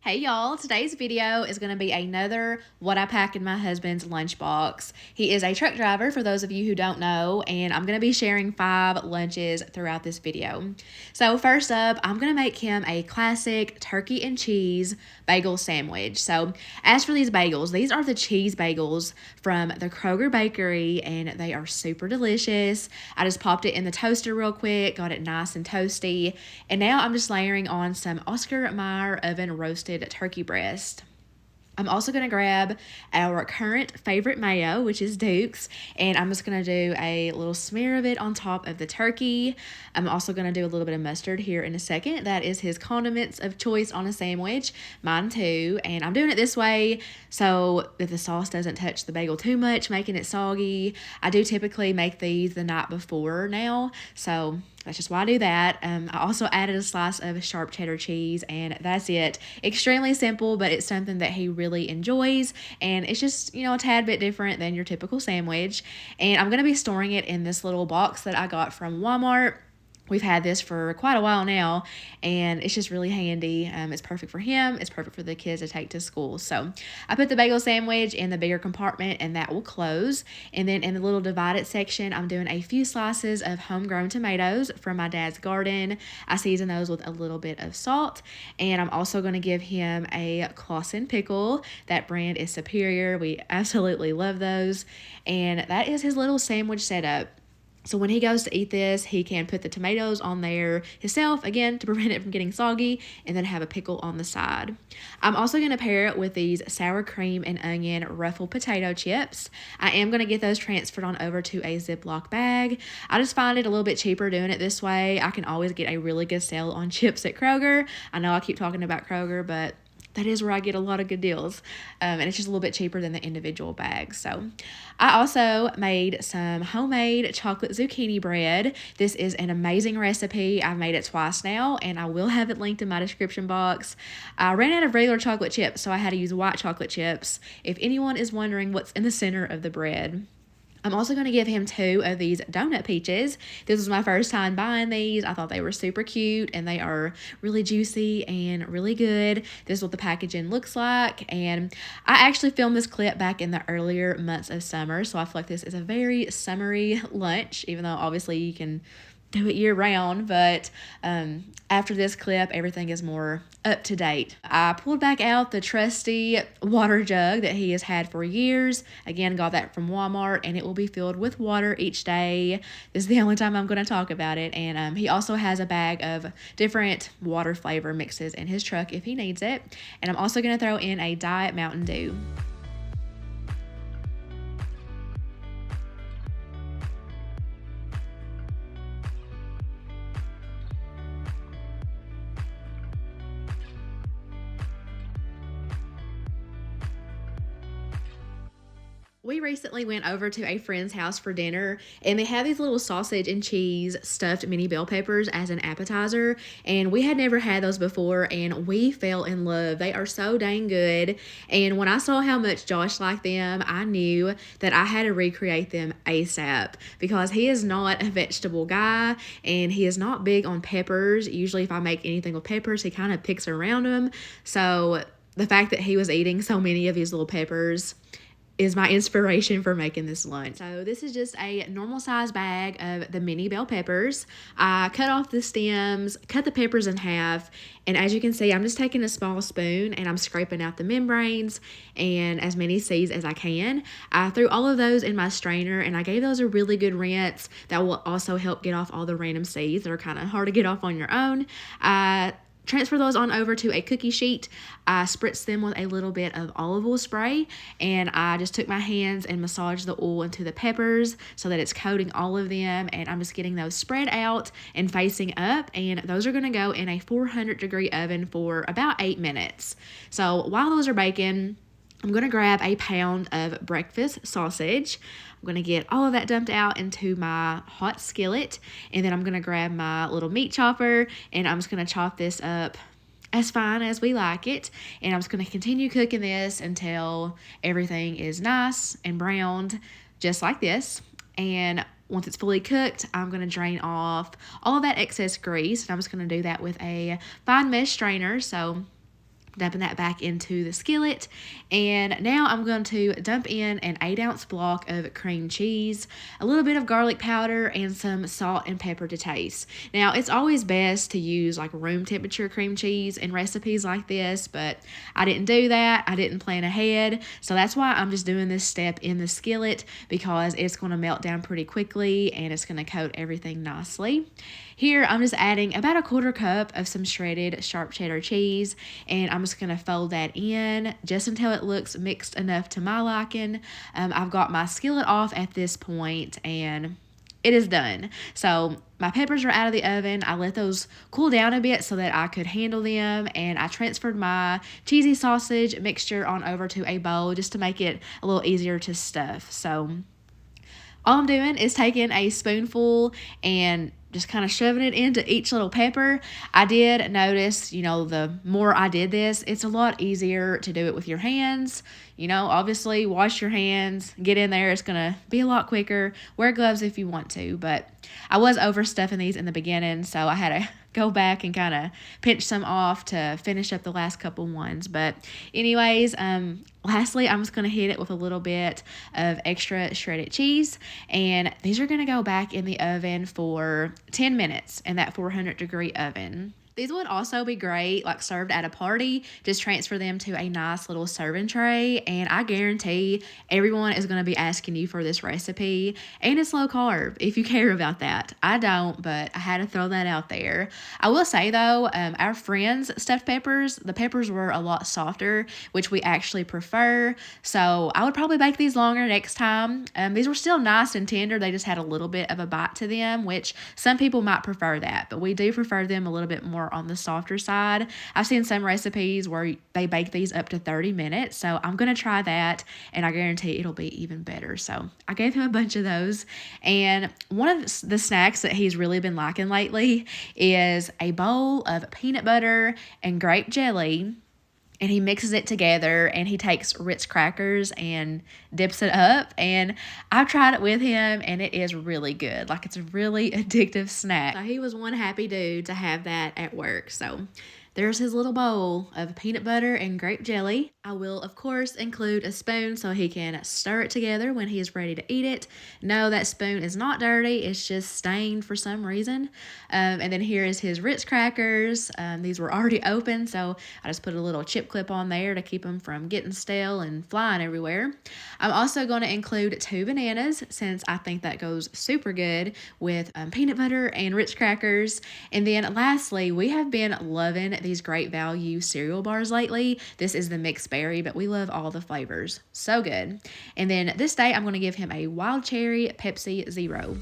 Hey y'all, today's video is going to be another what I pack in my husband's lunchbox. He is a truck driver for those of you who don't know, and I'm going to be sharing 5 lunches throughout this video. So first up, I'm going to make him a classic turkey and cheese bagel sandwich. So as for these bagels, these are the cheese bagels from the Kroger bakery, and they are super delicious. I just popped it in the toaster real quick, got it nice and toasty, and now I'm just layering on some Oscar Mayer oven roasted turkey breast. I'm also going to grab our current favorite mayo, which is Duke's, and I'm just going to do a little smear of it on top of the turkey. I'm also going to do a little bit of mustard here in a second. That is his condiments of choice on a sandwich, mine too, and I'm doing it this way so that the sauce doesn't touch the bagel too much, making it soggy. I do typically make these the night before now, so that's just why I do that. I also added a slice of sharp cheddar cheese, and that's it. Extremely simple, but it's something that he really enjoys, and it's just, a tad bit different than your typical sandwich. And I'm going to be storing it in this little box that I got from Walmart. We've had this for quite a while now, and it's just really handy. It's perfect for him. It's perfect for the kids to take to school. So I put the bagel sandwich in the bigger compartment, and that will close. And then in the little divided section, I'm doing a few slices of homegrown tomatoes from my dad's garden. I season those with a little bit of salt, and I'm also going to give him a Clausen pickle. That brand is superior. We absolutely love those. And that is his little sandwich setup. So when he goes to eat this, he can put the tomatoes on there himself, again, to prevent it from getting soggy, and then have a pickle on the side. I'm also going to pair it with these sour cream and onion ruffled potato chips. I am going to get those transferred on over to a Ziploc bag. I just find it a little bit cheaper doing it this way. I can always get a really good sale on chips at Kroger. I know I keep talking about Kroger, but that is where I get a lot of good deals. And it's just a little bit cheaper than the individual bags. So I also made some homemade chocolate zucchini bread. This is an amazing recipe. I've made it twice now, and I will have it linked in my description box. I ran out of regular chocolate chips, so I had to use white chocolate chips. If anyone is wondering what's in the center of the bread, I'm also going to give him 2 of these donut peaches. This was my first time buying these. I thought they were super cute, and they are really juicy and really good. This is what the packaging looks like, and I actually filmed this clip back in the earlier months of summer, so I feel like this is a very summery lunch, even though obviously you can do it year round, but after this clip, everything is more up to date. I pulled back out the trusty water jug that he has had for years. Again, got that from Walmart, and it will be filled with water each day. This is the only time I'm going to talk about it. And he also has a bag of different water flavor mixes in his truck if he needs it. And I'm also going to throw in a Diet Mountain Dew. We recently went over to a friend's house for dinner, and they have these little sausage and cheese stuffed mini bell peppers as an appetizer, and we had never had those before, and we fell in love. They are so dang good, and when I saw how much Josh liked them, I knew that I had to recreate them ASAP because he is not a vegetable guy, and he is not big on peppers. Usually if I make anything with peppers, he kind of picks around them, so the fact that he was eating so many of these little peppers is my inspiration for making this lunch. So this is just a normal size bag of the mini bell peppers. I cut off the stems, cut the peppers in half, and as you can see, I'm just taking a small spoon and I'm scraping out the membranes and as many seeds as I can. I threw all of those in my strainer, and I gave those a really good rinse. That will also help get off all the random seeds that are kind of hard to get off on your own. Transfer those on over to a cookie sheet. I spritzed them with a little bit of olive oil spray, and I just took my hands and massaged the oil into the peppers so that it's coating all of them, and I'm just getting those spread out and facing up, and those are going to go in a 400-degree oven for about 8 minutes. So while those are baking, I'm going to grab a pound of breakfast sausage. I'm going to get all of that dumped out into my hot skillet, and then I'm going to grab my little meat chopper, and I'm just going to chop this up as fine as we like it, and I'm just going to continue cooking this until everything is nice and browned, just like this. And once it's fully cooked, I'm going to drain off all of that excess grease, and I'm just going to do that with a fine mesh strainer. So dumping that back into the skillet. And now I'm going to dump in an 8-ounce block of cream cheese, a little bit of garlic powder, and some salt and pepper to taste. Now, it's always best to use like room temperature cream cheese in recipes like this, but I didn't do that. I didn't plan ahead. So that's why I'm just doing this step in the skillet, because it's going to melt down pretty quickly and it's going to coat everything nicely. Here, I'm just adding about a 1/4 cup of some shredded sharp cheddar cheese, and I'm just going to fold that in just until it looks mixed enough to my liking. I've got my skillet off at this point, and it is done. So my peppers are out of the oven. I let those cool down a bit so that I could handle them, and I transferred my cheesy sausage mixture on over to a bowl just to make it a little easier to stuff. So all I'm doing is taking a spoonful and just kind of shoving it into each little pepper. I did notice, the more I did this, it's a lot easier to do it with your hands. Obviously wash your hands, get in there. It's going to be a lot quicker. Wear gloves if you want to, but I was overstuffing these in the beginning, so I had to go back and kind of pinch some off to finish up the last couple ones. But anyways, lastly, I'm just going to hit it with a little bit of extra shredded cheese, and these are going to go back in the oven for 10 minutes in that 400-degree oven. These would also be great, like served at a party. Just transfer them to a nice little serving tray, and I guarantee everyone is going to be asking you for this recipe. And it's low carb, if you care about that. I don't, but I had to throw that out there. I will say, though, our friends' stuffed peppers, the peppers were a lot softer, which we actually prefer. So I would probably bake these longer next time. These were still nice and tender. They just had a little bit of a bite to them, which some people might prefer that, but we do prefer them a little bit more on the softer side. I've seen some recipes where they bake these up to 30 minutes, so I'm going to try that, and I guarantee it'll be even better. So I gave him a bunch of those, and one of the snacks that he's really been liking lately is a bowl of peanut butter and grape jelly. And he mixes it together, and he takes Ritz crackers and dips it up. And I've tried it with him, and it is really good. Like, it's a really addictive snack. So he was one happy dude to have that at work. So there's his little bowl of peanut butter and grape jelly. I will, of course, include a spoon so he can stir it together when he is ready to eat it. No, that spoon is not dirty. It's just stained for some reason. And then here is his Ritz crackers. These were already open, so I just put a little chip clip on there to keep them from getting stale and flying everywhere. I'm also going to include 2 bananas, since I think that goes super good with peanut butter and Ritz crackers. And then lastly, we have been loving these Great Value cereal bars lately. This is the mixed berry, but we love all the flavors. So good. And then this day, I'm going to give him a wild cherry Pepsi Zero.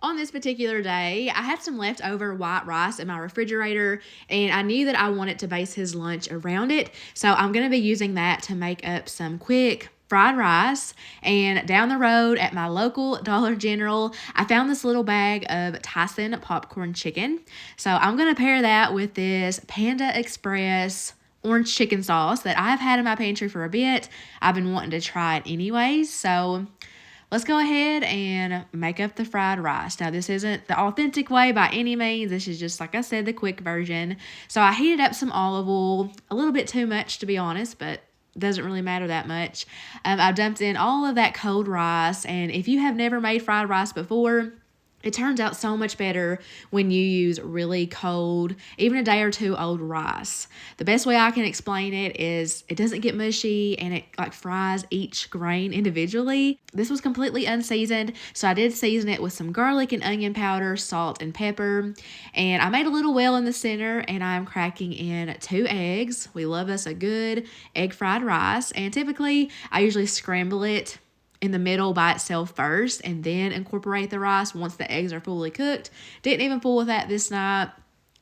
On this particular day, I had some leftover white rice in my refrigerator, and I knew that I wanted to base his lunch around it. So I'm going to be using that to make up some quick fried rice. And down the road at my local Dollar General, I found this little bag of Tyson popcorn chicken. So I'm going to pair that with this Panda Express orange chicken sauce that I've had in my pantry for a bit. I've been wanting to try it anyways. So let's go ahead and make up the fried rice. Now, this isn't the authentic way by any means. This is just, like I said, the quick version. So I heated up some olive oil, a little bit too much to be honest, but doesn't really matter that much. I dumped in all of that cold rice, and if you have never made fried rice before, it turns out so much better when you use really cold, even a day or two old rice. The best way I can explain it is it doesn't get mushy, and it like fries each grain individually. This was completely unseasoned, so I did season it with some garlic and onion powder, salt, and pepper. And I made a little well in the center, and I'm cracking in 2 eggs. We love us a good egg fried rice, and typically I usually scramble it in the middle by itself first and then incorporate the rice once the eggs are fully cooked. Didn't even fool with that this night.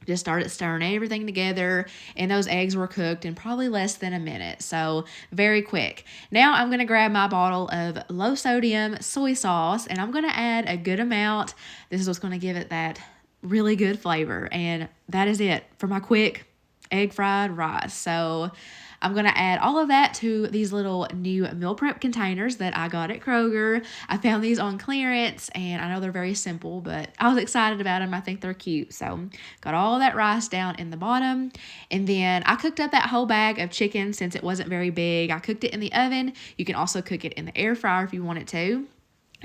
Just started stirring everything together, and those eggs were cooked in probably less than a minute. So very quick. Now I'm going to grab my bottle of low sodium soy sauce, and I'm going to add a good amount. This is what's going to give it that really good flavor. And that is it for my quick egg fried rice. So I'm going to add all of that to these little new meal prep containers that I got at Kroger. I found these on clearance, and I know they're very simple, but I was excited about them. I think they're cute. So got all that rice down in the bottom, and then I cooked up that whole bag of chicken since it wasn't very big. I cooked it in the oven. You can also cook it in the air fryer if you wanted to.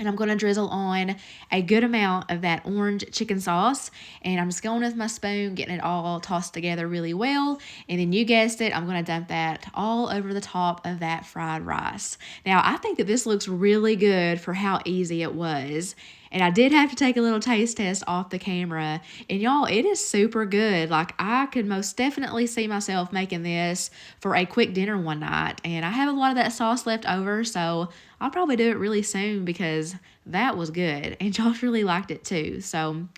And I'm going to drizzle on a good amount of that orange chicken sauce. And I'm just going with my spoon, getting it all tossed together really well. And then you guessed it, I'm going to dump that all over the top of that fried rice. Now, I think that this looks really good for how easy it was. And I did have to take a little taste test off the camera. And y'all, it is super good. Like, I could most definitely see myself making this for a quick dinner one night. And I have a lot of that sauce left over, so I'll probably do it really soon because that was good. And Josh really liked it too. So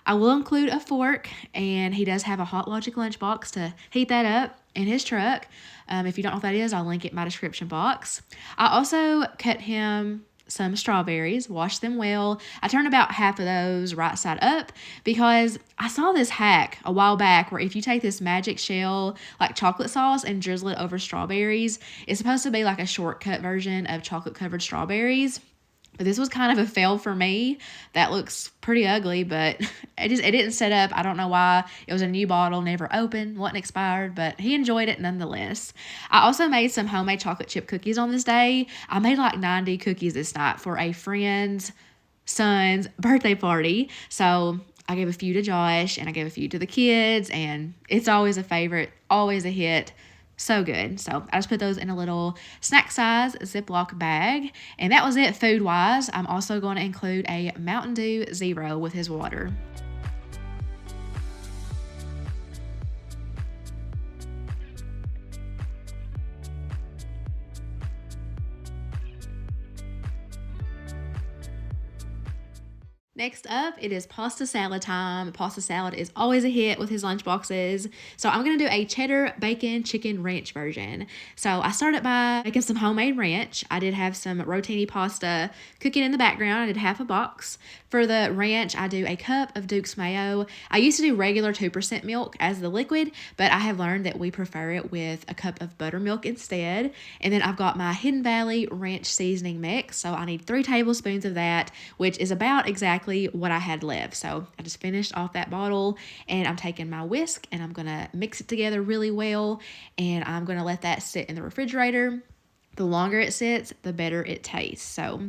I will include a fork, and he does have a Hot Logic lunchbox to heat that up in his truck. If you don't know what that is, I'll link it in my description box. I also cut him some strawberries, wash them well. I turned about half of those right side up because I saw this hack a while back where if you take this magic shell, like chocolate sauce, and drizzle it over strawberries, it's supposed to be like a shortcut version of chocolate covered strawberries. But this was kind of a fail for me. That looks pretty ugly, but it didn't set up. I don't know why. It was a new bottle, never opened, wasn't expired, but he enjoyed it nonetheless. I also made some homemade chocolate chip cookies on this day. I made like 90 cookies this night for a friend's son's birthday party. So I gave a few to Josh, and I gave a few to the kids, and it's always a favorite, always a hit. So good. So I just put those in a little snack size Ziploc bag. And that was it food wise. I'm also going to include a Mountain Dew Zero with his water. Next up, it is pasta salad time. Pasta salad is always a hit with his lunch boxes. So I'm going to do a cheddar bacon chicken ranch version. So I started by making some homemade ranch. I did have some rotini pasta cooking in the background. I did half a box. For the ranch, I do a cup of Duke's mayo. I used to do regular 2% milk as the liquid, but I have learned that we prefer it with a cup of buttermilk instead. And then I've got my Hidden Valley ranch seasoning mix. So I need 3 tablespoons of that, which is about exactly what I had left. So I just finished off that bottle, and I'm taking my whisk and I'm going to mix it together really well, and I'm going to let that sit in the refrigerator. The longer it sits, the better it tastes. So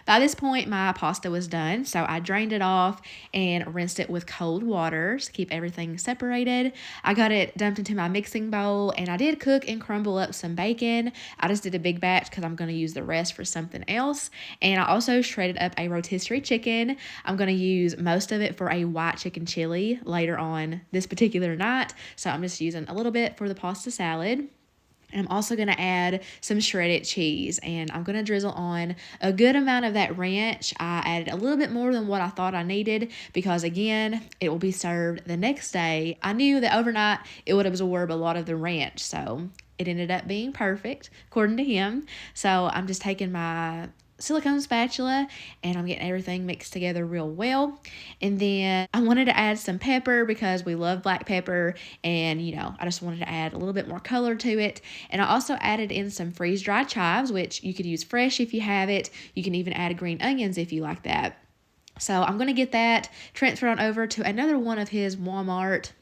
by this point, my pasta was done. So I drained it off and rinsed it with cold water to keep everything separated. I got it dumped into my mixing bowl, and I did cook and crumble up some bacon. I just did a big batch because I'm going to use the rest for something else. And I also shredded up a rotisserie chicken. I'm going to use most of it for a white chicken chili later on this particular night. So I'm just using a little bit for the pasta salad. And I'm also going to add some shredded cheese, and I'm going to drizzle on a good amount of that ranch. I added a little bit more than what I thought I needed because, again, it will be served the next day. I knew that overnight it would absorb a lot of the ranch, so it ended up being perfect, according to him. So I'm just taking my silicone spatula and I'm getting everything mixed together real well. And then I wanted to add some pepper because we love black pepper, and I just wanted to add a little bit more color to it. And I also added in some freeze-dried chives, which you could use fresh if you have it. You can even add green onions if you like that. So I'm going to get that transferred on over to another one of his Walmart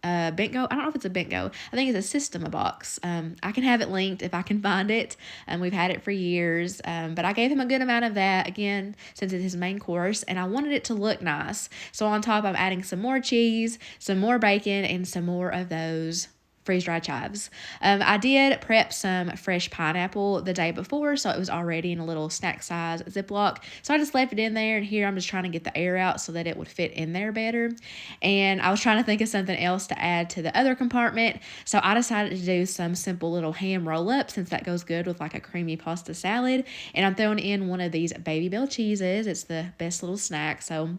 Bento. I don't know if it's a Bento. I think it's a Systema box. I can have it linked if I can find it. We've had it for years, but I gave him a good amount of that, again, since it's his main course, and I wanted it to look nice. So on top, I'm adding some more cheese, some more bacon, and some more of those freeze-dried chives. I did prep some fresh pineapple the day before, so it was already in a little snack size Ziploc. So I just left it in there, and here I'm just trying to get the air out so that it would fit in there better. And I was trying to think of something else to add to the other compartment, so I decided to do some simple little ham roll-up since that goes good with like a creamy pasta salad. And I'm throwing in one of these Baby Bell cheeses. It's the best little snack, so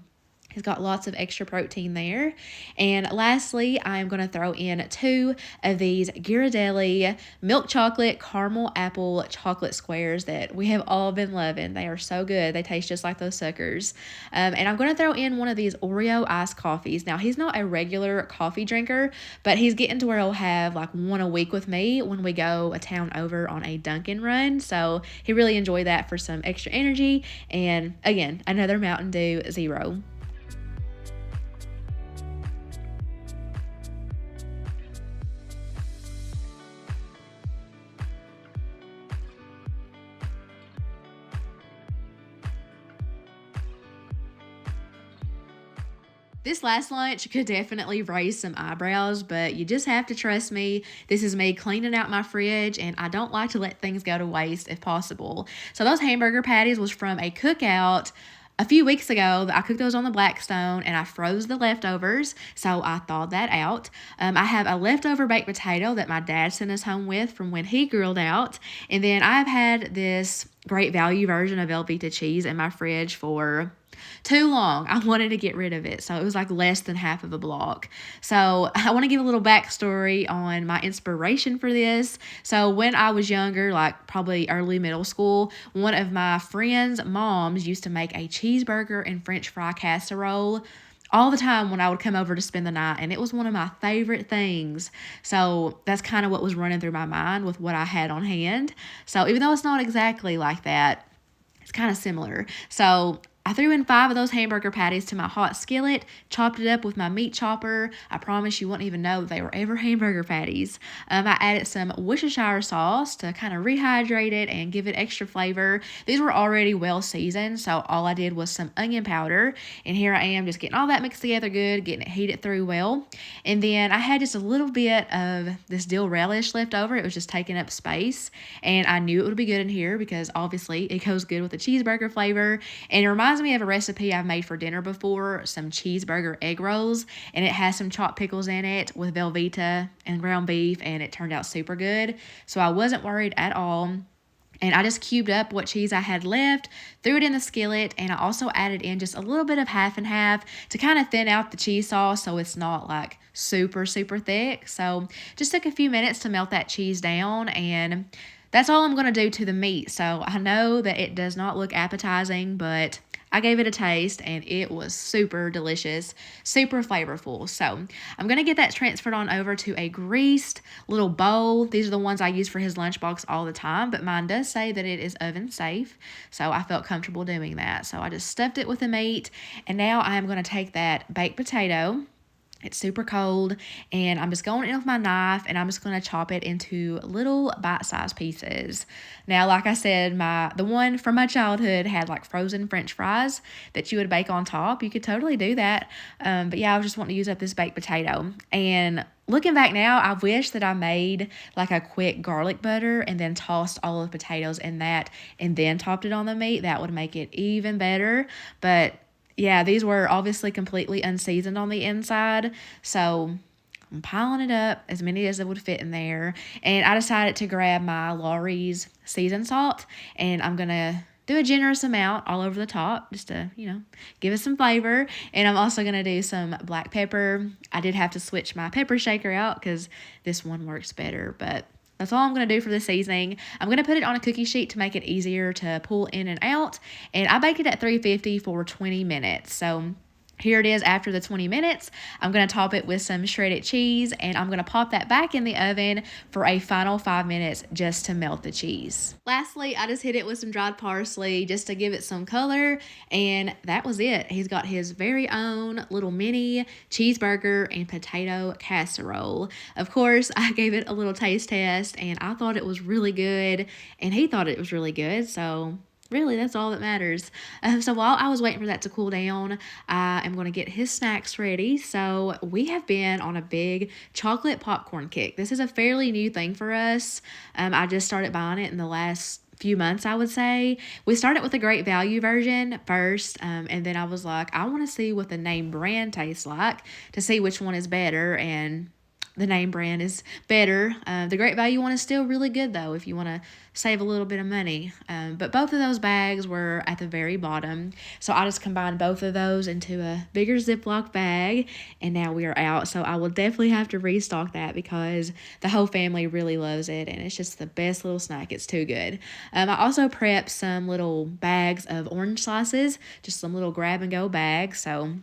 It's got lots of extra protein there. And lastly, I'm going to throw in 2 of these Ghirardelli milk chocolate caramel apple chocolate squares that we have all been loving. They are so good. They taste just like those suckers. And I'm going to throw in one of these Oreo iced coffees. Now, he's not a regular coffee drinker, but he's getting to where he'll have like one a week with me when we go a town over on a Dunkin' run. So he really enjoyed that for some extra energy. And again, another Mountain Dew Zero. This last lunch could definitely raise some eyebrows, but you just have to trust me. This is me cleaning out my fridge, and I don't like to let things go to waste if possible. So those hamburger patties was from a cookout a few weeks ago. I cooked those on the Blackstone, and I froze the leftovers, so I thawed that out. I have a leftover baked potato that my dad sent us home with from when he grilled out, and then I've had this great value version of Velveeta cheese in my fridge for too long. I wanted to get rid of it. So it was like less than half of a block. So I want to give a little backstory on my inspiration for this. So when I was younger, like probably early middle school, one of my friends' moms used to make a cheeseburger and French fry casserole all the time when I would come over to spend the night, and it was one of my favorite things. So that's kind of what was running through my mind with what I had on hand. So even though it's not exactly like that, it's kind of similar. So I threw in 5 of those hamburger patties to my hot skillet, chopped it up with my meat chopper. I promise you wouldn't even know they were ever hamburger patties. I added some Worcestershire sauce to kind of rehydrate it and give it extra flavor. These were already well seasoned, so all I did was some onion powder. And here I am just getting all that mixed together good, getting it heated through well. And then I had just a little bit of this dill relish left over. It was just taking up space. And I knew it would be good in here because obviously it goes good with the cheeseburger flavor. And it reminds me of a recipe I've made for dinner before, some cheeseburger egg rolls, and it has some chopped pickles in it with Velveeta and ground beef, and it turned out super good. So I wasn't worried at all. And I just cubed up what cheese I had left, threw it in the skillet, and I also added in just a little bit of half and half to kind of thin out the cheese sauce so it's not like super, super thick. So just took a few minutes to melt that cheese down, and that's all I'm going to do to the meat. So I know that it does not look appetizing, but I gave it a taste and it was super delicious, super flavorful. So I'm going to get that transferred on over to a greased little bowl. These are the ones I use for his lunchbox all the time, but mine does say that it is oven safe. So I felt comfortable doing that. So I just stuffed it with the meat, and now I am going to take that baked potato. It's super cold, and I'm just going in with my knife, and I'm just going to chop it into little bite-sized pieces. Now, like I said, the one from my childhood had like frozen French fries that you would bake on top. You could totally do that. But yeah, I was just wanting to use up this baked potato. And looking back now, I wish that I made like a quick garlic butter and then tossed all of the potatoes in that and then topped it on the meat. That would make it even better. But yeah, these were obviously completely unseasoned on the inside, so I'm piling it up, as many as it would fit in there, and I decided to grab my Lawry's seasoned salt, and I'm going to do a generous amount all over the top just to, give it some flavor, and I'm also going to do some black pepper. I did have to switch my pepper shaker out because this one works better, but that's all I'm going to do for the seasoning. I'm going to put it on a cookie sheet to make it easier to pull in and out. And I baked it at 350 for 20 minutes. So here it is after the 20 minutes. I'm going to top it with some shredded cheese, and I'm going to pop that back in the oven for a final 5 minutes just to melt the cheese. Lastly, I just hit it with some dried parsley just to give it some color, and that was it. He's got his very own little mini cheeseburger and potato casserole. Of course, I gave it a little taste test, and I thought it was really good, and he thought it was really good, so really, that's all that matters. So while I was waiting for that to cool down, I am going to get his snacks ready. So we have been on a big chocolate popcorn kick. This is a fairly new thing for us. I just started buying it in the last few months, I would say. We started with a great value version first, and then I was like, I want to see what the name brand tastes like to see which one is better, and the name brand is better. The Great Value one is still really good though if you want to save a little bit of money. But both of those bags were at the very bottom. So I just combined both of those into a bigger Ziploc bag, and now we are out. So I will definitely have to restock that because the whole family really loves it, and it's just the best little snack. It's too good. I also prepped some little bags of orange slices, just some little grab and go bags. So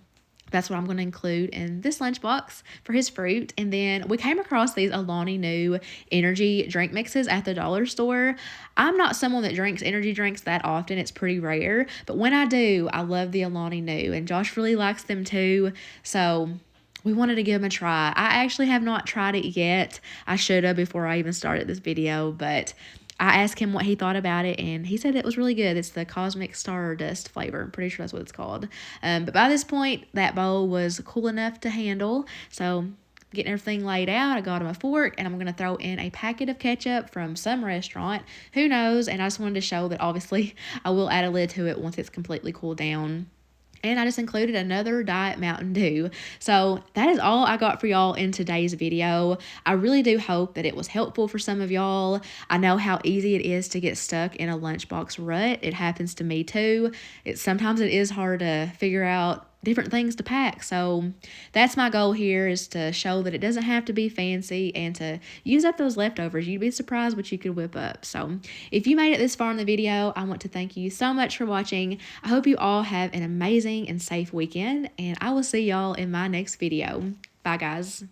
that's what I'm going to include in this lunchbox for his fruit. And then we came across these Alani Nu energy drink mixes at the dollar store. I'm not someone that drinks energy drinks that often. It's pretty rare. But when I do, I love the Alani Nu. And Josh really likes them too. So we wanted to give them a try. I actually have not tried it yet. I should have before I even started this video. But I asked him what he thought about it, and he said it was really good. It's the Cosmic Stardust flavor. I'm pretty sure that's what it's called. But by this point, that bowl was cool enough to handle. So getting everything laid out, I got him a fork, and I'm going to throw in a packet of ketchup from some restaurant. Who knows? And I just wanted to show that obviously I will add a lid to it once it's completely cooled down. And I just included another Diet Mountain Dew. So that is all I got for y'all in today's video. I really do hope that it was helpful for some of y'all. I know how easy it is to get stuck in a lunchbox rut. It happens to me too. Sometimes it is hard to figure out different things to pack. So that's my goal here, is to show that it doesn't have to be fancy and to use up those leftovers. You'd be surprised what you could whip up. So if you made it this far in the video, I want to thank you so much for watching. I hope you all have an amazing and safe weekend, and I will see y'all in my next video. Bye guys.